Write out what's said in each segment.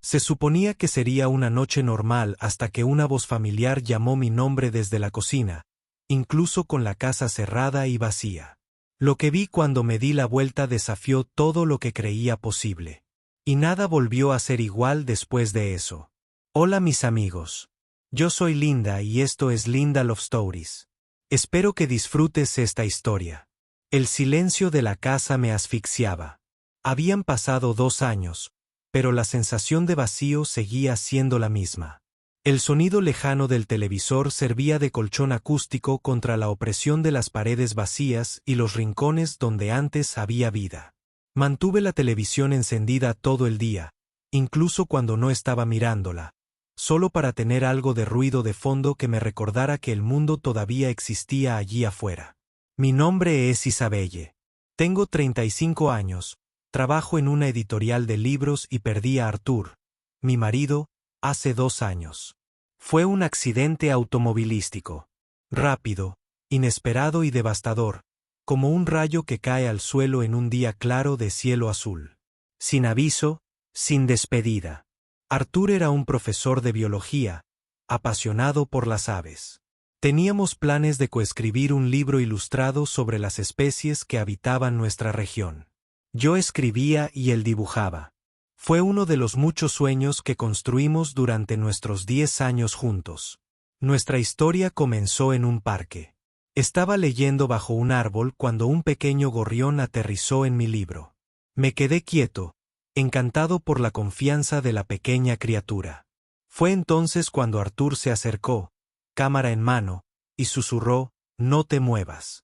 Se suponía que sería una noche normal hasta que una voz familiar llamó mi nombre desde la cocina, incluso con la casa cerrada y vacía. Lo que vi cuando me di la vuelta desafió todo lo que creía posible. Y nada volvió a ser igual después de eso. Hola mis amigos. Yo soy Linda y esto es Linda Love Stories. Espero que disfrutes esta historia. El silencio de la casa me asfixiaba. Habían pasado 2 años, pero la sensación de vacío seguía siendo la misma. El sonido lejano del televisor servía de colchón acústico contra la opresión de las paredes vacías y los rincones donde antes había vida. Mantuve la televisión encendida todo el día, incluso cuando no estaba mirándola, solo para tener algo de ruido de fondo que me recordara que el mundo todavía existía allí afuera. Mi nombre es Isabelle. Tengo 35 años, trabajo en una editorial de libros y perdí a Artur, mi marido, hace 2 años. Fue un accidente automovilístico. Rápido, inesperado y devastador, como un rayo que cae al suelo en un día claro de cielo azul. Sin aviso, sin despedida. Artur era un profesor de biología, apasionado por las aves. Teníamos planes de coescribir un libro ilustrado sobre las especies que habitaban nuestra región. Yo escribía y él dibujaba. Fue uno de los muchos sueños que construimos durante nuestros 10 años juntos. Nuestra historia comenzó en un parque. Estaba leyendo bajo un árbol cuando un pequeño gorrión aterrizó en mi libro. Me quedé quieto, encantado por la confianza de la pequeña criatura. Fue entonces cuando Artur se acercó, cámara en mano, y susurró, «No te muevas».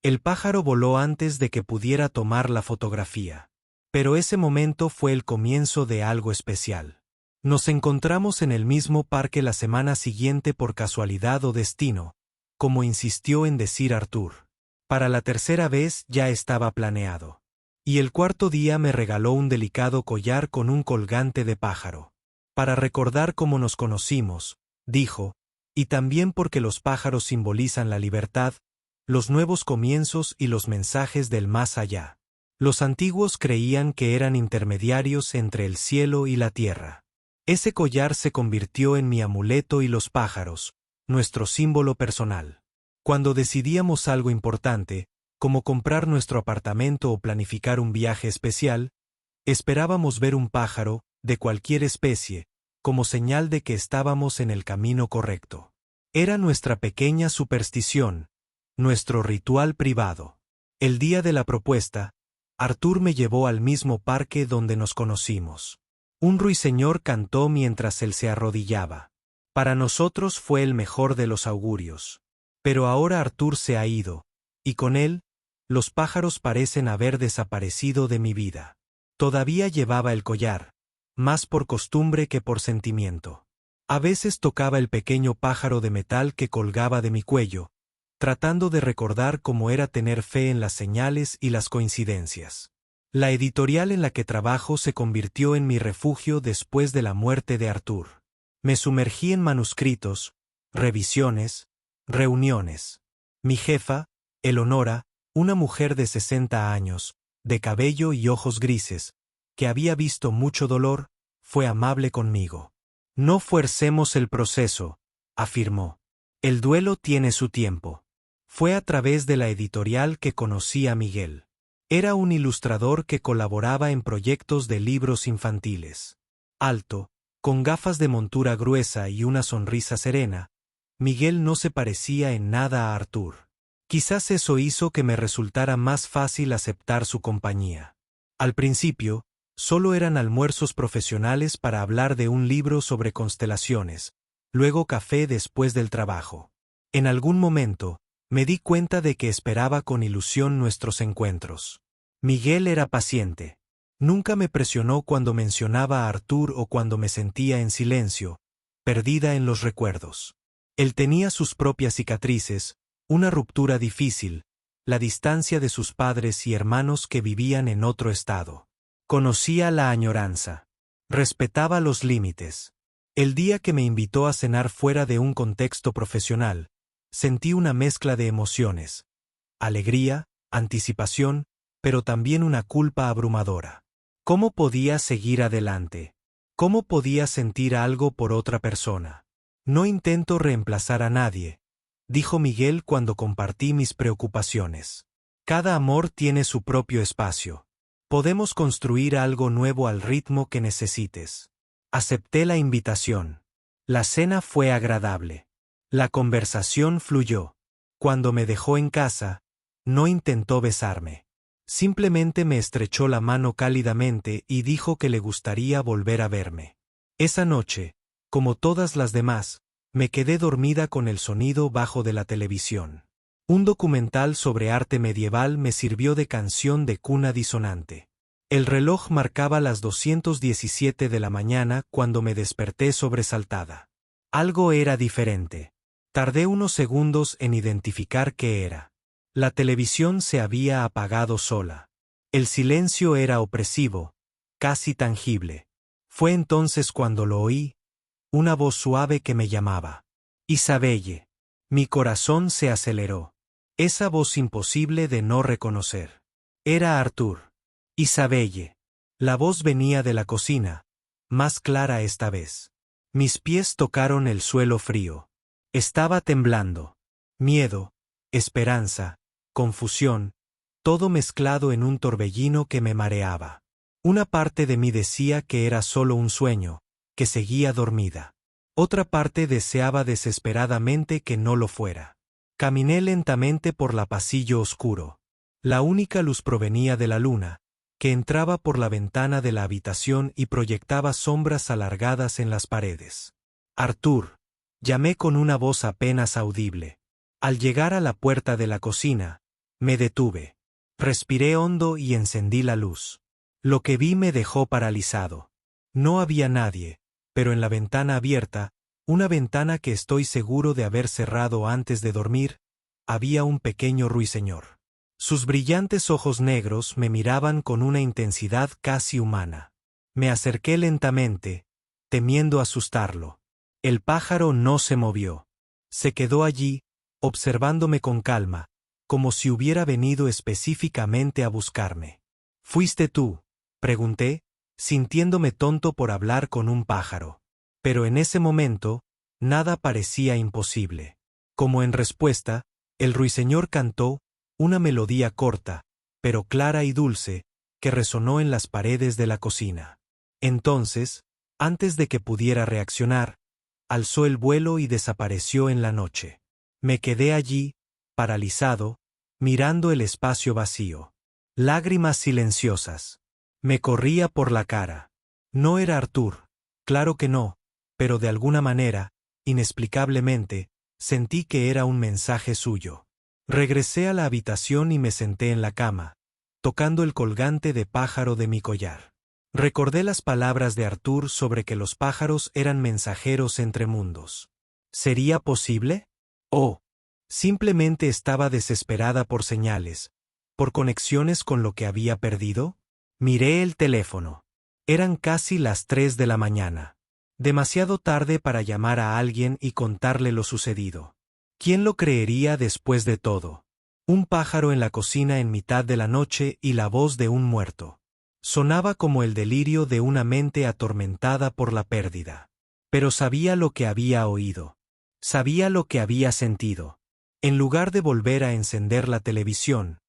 El pájaro voló antes de que pudiera tomar la fotografía. Pero ese momento fue el comienzo de algo especial. Nos encontramos en el mismo parque la semana siguiente por casualidad o destino, como insistió en decir Artur. Para la tercera vez ya estaba planeado. Y el cuarto día me regaló un delicado collar con un colgante de pájaro. Para recordar cómo nos conocimos, dijo, y también porque los pájaros simbolizan la libertad, los nuevos comienzos y los mensajes del más allá. Los antiguos creían que eran intermediarios entre el cielo y la tierra. Ese collar se convirtió en mi amuleto y los pájaros, nuestro símbolo personal. Cuando decidíamos algo importante, como comprar nuestro apartamento o planificar un viaje especial, esperábamos ver un pájaro, de cualquier especie, como señal de que estábamos en el camino correcto. Era nuestra pequeña superstición, nuestro ritual privado. El día de la propuesta, Artur me llevó al mismo parque donde nos conocimos. Un ruiseñor cantó mientras él se arrodillaba. Para nosotros fue el mejor de los augurios. Pero ahora Artur se ha ido, y con él, los pájaros parecen haber desaparecido de mi vida. Todavía llevaba el collar, más por costumbre que por sentimiento. A veces tocaba el pequeño pájaro de metal que colgaba de mi cuello, tratando de recordar cómo era tener fe en las señales y las coincidencias. La editorial en la que trabajo se convirtió en mi refugio después de la muerte de Artur. Me sumergí en manuscritos, revisiones, reuniones. Mi jefa, Eleonora, una mujer de 60 años, de cabello y ojos grises, que había visto mucho dolor, fue amable conmigo. No fuercemos el proceso, afirmó. El duelo tiene su tiempo. Fue a través de la editorial que conocí a Miguel. Era un ilustrador que colaboraba en proyectos de libros infantiles. Alto, con gafas de montura gruesa y una sonrisa serena, Miguel no se parecía en nada a Artur. Quizás eso hizo que me resultara más fácil aceptar su compañía. Al principio, solo eran almuerzos profesionales para hablar de un libro sobre constelaciones, luego café después del trabajo. En algún momento, me di cuenta de que esperaba con ilusión nuestros encuentros. Miguel era paciente. Nunca me presionó cuando mencionaba a Artur o cuando me sentía en silencio, perdida en los recuerdos. Él tenía sus propias cicatrices, una ruptura difícil, la distancia de sus padres y hermanos que vivían en otro estado. Conocía la añoranza. Respetaba los límites. El día que me invitó a cenar fuera de un contexto profesional, sentí una mezcla de emociones. Alegría, anticipación, pero también una culpa abrumadora. ¿Cómo podía seguir adelante? ¿Cómo podía sentir algo por otra persona? No intento reemplazar a nadie, dijo Miguel cuando compartí mis preocupaciones. Cada amor tiene su propio espacio. Podemos construir algo nuevo al ritmo que necesites. Acepté la invitación. La cena fue agradable. La conversación fluyó. Cuando me dejó en casa, no intentó besarme. Simplemente me estrechó la mano cálidamente y dijo que le gustaría volver a verme. Esa noche, como todas las demás, me quedé dormida con el sonido bajo de la televisión. Un documental sobre arte medieval me sirvió de canción de cuna disonante. El reloj marcaba las 2:17 de la mañana cuando me desperté sobresaltada. Algo era diferente. Tardé unos segundos en identificar qué era. La televisión se había apagado sola. El silencio era opresivo, casi tangible. Fue entonces cuando lo oí, una voz suave que me llamaba. Isabelle. Mi corazón se aceleró. Esa voz imposible de no reconocer. Era Artur. Isabelle. La voz venía de la cocina, más clara esta vez. Mis pies tocaron el suelo frío. Estaba temblando. Miedo, esperanza, confusión, todo mezclado en un torbellino que me mareaba. Una parte de mí decía que era solo un sueño, que seguía dormida. Otra parte deseaba desesperadamente que no lo fuera. Caminé lentamente por la pasillo oscuro. La única luz provenía de la luna, que entraba por la ventana de la habitación y proyectaba sombras alargadas en las paredes. Artur, llamé con una voz apenas audible. Al llegar a la puerta de la cocina, me detuve. Respiré hondo y encendí la luz. Lo que vi me dejó paralizado. No había nadie, pero en la ventana abierta, una ventana que estoy seguro de haber cerrado antes de dormir, había un pequeño ruiseñor. Sus brillantes ojos negros me miraban con una intensidad casi humana. Me acerqué lentamente, temiendo asustarlo. El pájaro no se movió. Se quedó allí, observándome con calma, como si hubiera venido específicamente a buscarme. ¿Fuiste tú?, pregunté, sintiéndome tonto por hablar con un pájaro. Pero en ese momento, nada parecía imposible. Como en respuesta, el ruiseñor cantó una melodía corta, pero clara y dulce, que resonó en las paredes de la cocina. Entonces, antes de que pudiera reaccionar, alzó el vuelo y desapareció en la noche. Me quedé allí, paralizado, mirando el espacio vacío. Lágrimas silenciosas. Me corría por la cara. No era Artur, claro que no, pero de alguna manera, inexplicablemente, sentí que era un mensaje suyo. Regresé a la habitación y me senté en la cama, tocando el colgante de pájaro de mi collar. Recordé las palabras de Artur sobre que los pájaros eran mensajeros entre mundos. ¿Sería posible? Oh, simplemente estaba desesperada por señales, por conexiones con lo que había perdido. Miré el teléfono. Eran casi las 3 de la mañana. Demasiado tarde para llamar a alguien y contarle lo sucedido. ¿Quién lo creería después de todo? Un pájaro en la cocina en mitad de la noche y la voz de un muerto. Sonaba como el delirio de una mente atormentada por la pérdida. Pero sabía lo que había oído. Sabía lo que había sentido. En lugar de volver a encender la televisión,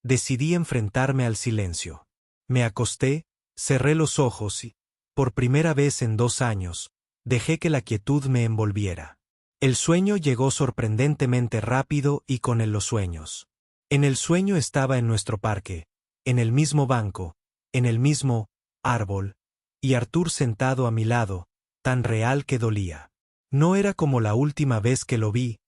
decidí enfrentarme al silencio. Me acosté, cerré los ojos y, por primera vez en 2 años, dejé que la quietud me envolviera. El sueño llegó sorprendentemente rápido y con él los sueños. En el sueño estaba en nuestro parque, en el mismo banco, en el mismo árbol, y Artur sentado a mi lado, tan real que dolía. No era como la última vez que lo vi,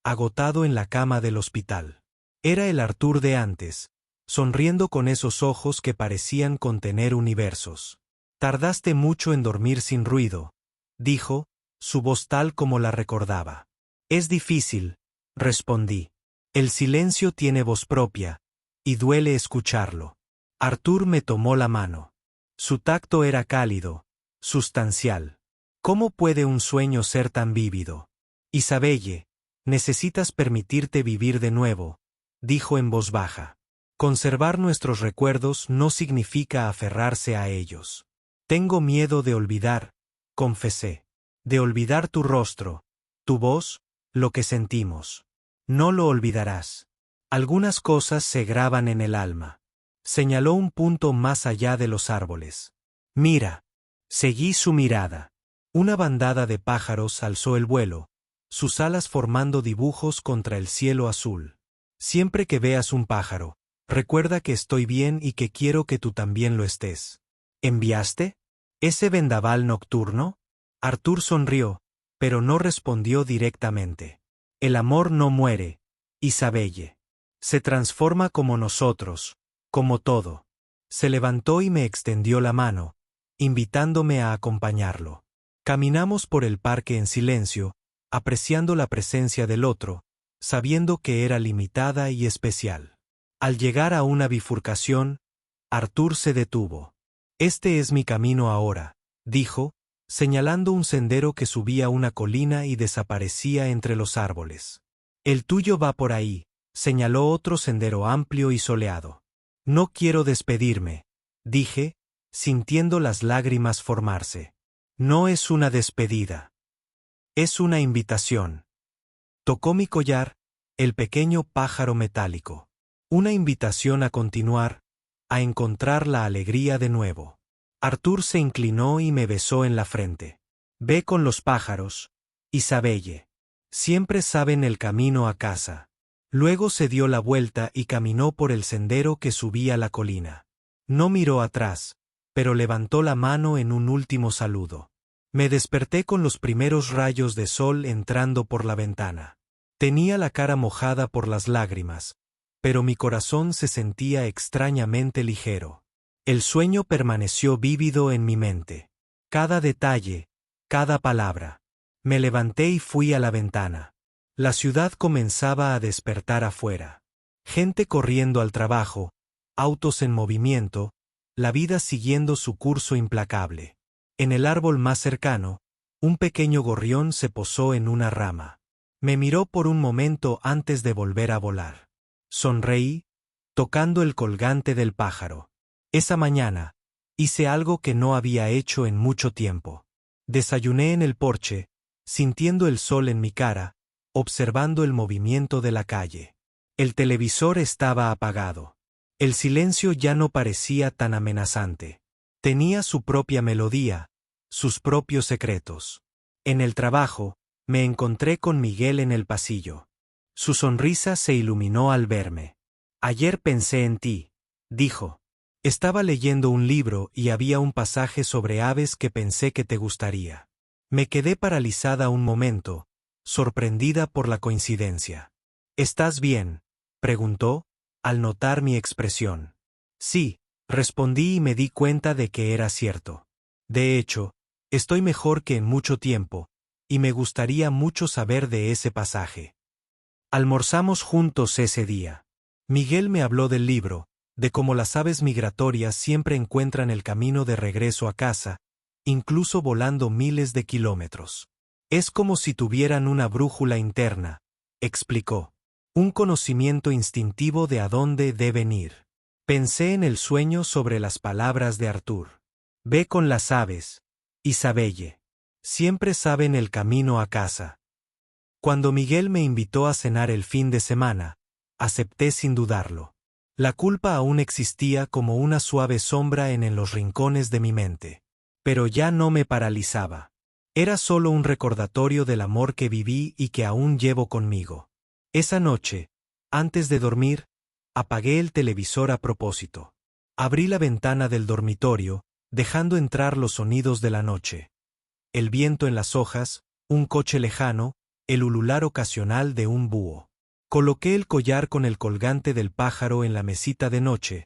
agotado en la cama del hospital. Era el Artur de antes, sonriendo con esos ojos que parecían contener universos. Tardaste mucho en dormir sin ruido, dijo, su voz tal como la recordaba. Es difícil, respondí. El silencio tiene voz propia, y duele escucharlo. Artur me tomó la mano. Su tacto era cálido, sustancial. ¿Cómo puede un sueño ser tan vívido? Isabelle, necesitas permitirte vivir de nuevo, dijo en voz baja. Conservar nuestros recuerdos no significa aferrarse a ellos. Tengo miedo de olvidar, confesé. De olvidar tu rostro, tu voz, lo que sentimos. No lo olvidarás. Algunas cosas se graban en el alma. Señaló un punto más allá de los árboles. Mira. Seguí su mirada. Una bandada de pájaros alzó el vuelo, sus alas formando dibujos contra el cielo azul. Siempre que veas un pájaro, recuerda que estoy bien y que quiero que tú también lo estés. ¿Enviaste? ¿Ese vendaval nocturno? Arthur sonrió, pero no respondió directamente. El amor no muere, Isabelle. Se transforma como nosotros, como todo. Se levantó y me extendió la mano, invitándome a acompañarlo. Caminamos por el parque en silencio, apreciando la presencia del otro, sabiendo que era limitada y especial. Al llegar a una bifurcación, Arthur se detuvo. Este es mi camino ahora, dijo, señalando un sendero que subía una colina y desaparecía entre los árboles. El tuyo va por ahí, señaló otro sendero amplio y soleado. No quiero despedirme, dije, sintiendo las lágrimas formarse. No es una despedida. Es una invitación. Tocó mi collar, el pequeño pájaro metálico. Una invitación a continuar, a encontrar la alegría de nuevo. Arthur se inclinó y me besó en la frente. Ve con los pájaros, Isabelle. Siempre saben el camino a casa. Luego se dio la vuelta y caminó por el sendero que subía la colina. No miró atrás, pero levantó la mano en un último saludo. Me desperté con los primeros rayos de sol entrando por la ventana. Tenía la cara mojada por las lágrimas, pero mi corazón se sentía extrañamente ligero. El sueño permaneció vívido en mi mente. Cada detalle, cada palabra. Me levanté y fui a la ventana. La ciudad comenzaba a despertar afuera. Gente corriendo al trabajo, autos en movimiento, la vida siguiendo su curso implacable. En el árbol más cercano, un pequeño gorrión se posó en una rama. Me miró por un momento antes de volver a volar. Sonreí, tocando el colgante del pájaro. Esa mañana, hice algo que no había hecho en mucho tiempo. Desayuné en el porche, sintiendo el sol en mi cara, observando el movimiento de la calle. El televisor estaba apagado. El silencio ya no parecía tan amenazante. Tenía su propia melodía, sus propios secretos. En el trabajo, me encontré con Miguel en el pasillo. Su sonrisa se iluminó al verme. Ayer pensé en ti, dijo. Estaba leyendo un libro y había un pasaje sobre aves que pensé que te gustaría. Me quedé paralizada un momento, sorprendida por la coincidencia. ¿Estás bien?, preguntó, al notar mi expresión. Sí, respondí y me di cuenta de que era cierto. De hecho, estoy mejor que en mucho tiempo, y me gustaría mucho saber de ese pasaje. Almorzamos juntos ese día. Miguel me habló del libro, de cómo las aves migratorias siempre encuentran el camino de regreso a casa, incluso volando miles de kilómetros. Es como si tuvieran una brújula interna, explicó. Un conocimiento instintivo de a dónde deben ir. Pensé en el sueño sobre las palabras de Arthur. Ve con las aves, Isabelle. Siempre saben el camino a casa. Cuando Miguel me invitó a cenar el fin de semana, acepté sin dudarlo. La culpa aún existía como una suave sombra en los rincones de mi mente. Pero ya no me paralizaba. Era solo un recordatorio del amor que viví y que aún llevo conmigo. Esa noche, antes de dormir, apagué el televisor a propósito. Abrí la ventana del dormitorio, dejando entrar los sonidos de la noche. El viento en las hojas, un coche lejano, el ulular ocasional de un búho. Coloqué el collar con el colgante del pájaro en la mesita de noche,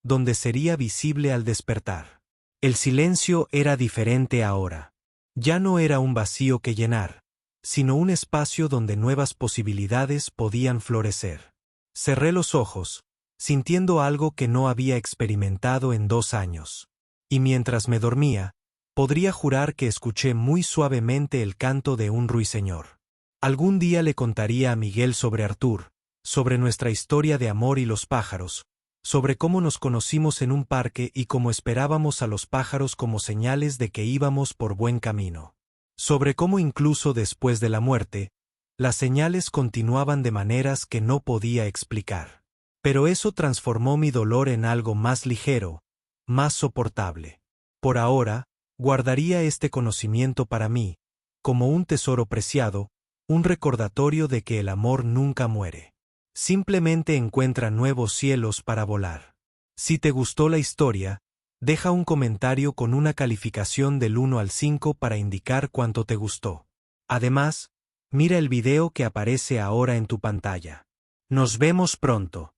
donde sería visible al despertar. El silencio era diferente ahora. Ya no era un vacío que llenar, sino un espacio donde nuevas posibilidades podían florecer. Cerré los ojos, sintiendo algo que no había experimentado en 2 años. Y mientras me dormía, podría jurar que escuché muy suavemente el canto de un ruiseñor. Algún día le contaría a Miguel sobre Arthur, sobre nuestra historia de amor y los pájaros, sobre cómo nos conocimos en un parque y cómo esperábamos a los pájaros como señales de que íbamos por buen camino. Sobre cómo incluso después de la muerte, las señales continuaban de maneras que no podía explicar. Pero eso transformó mi dolor en algo más ligero, más soportable. Por ahora, guardaría este conocimiento para mí, como un tesoro preciado, un recordatorio de que el amor nunca muere. Simplemente encuentra nuevos cielos para volar. Si te gustó la historia, deja un comentario con una calificación del 1 al 5 para indicar cuánto te gustó. Además, mira el video que aparece ahora en tu pantalla. Nos vemos pronto.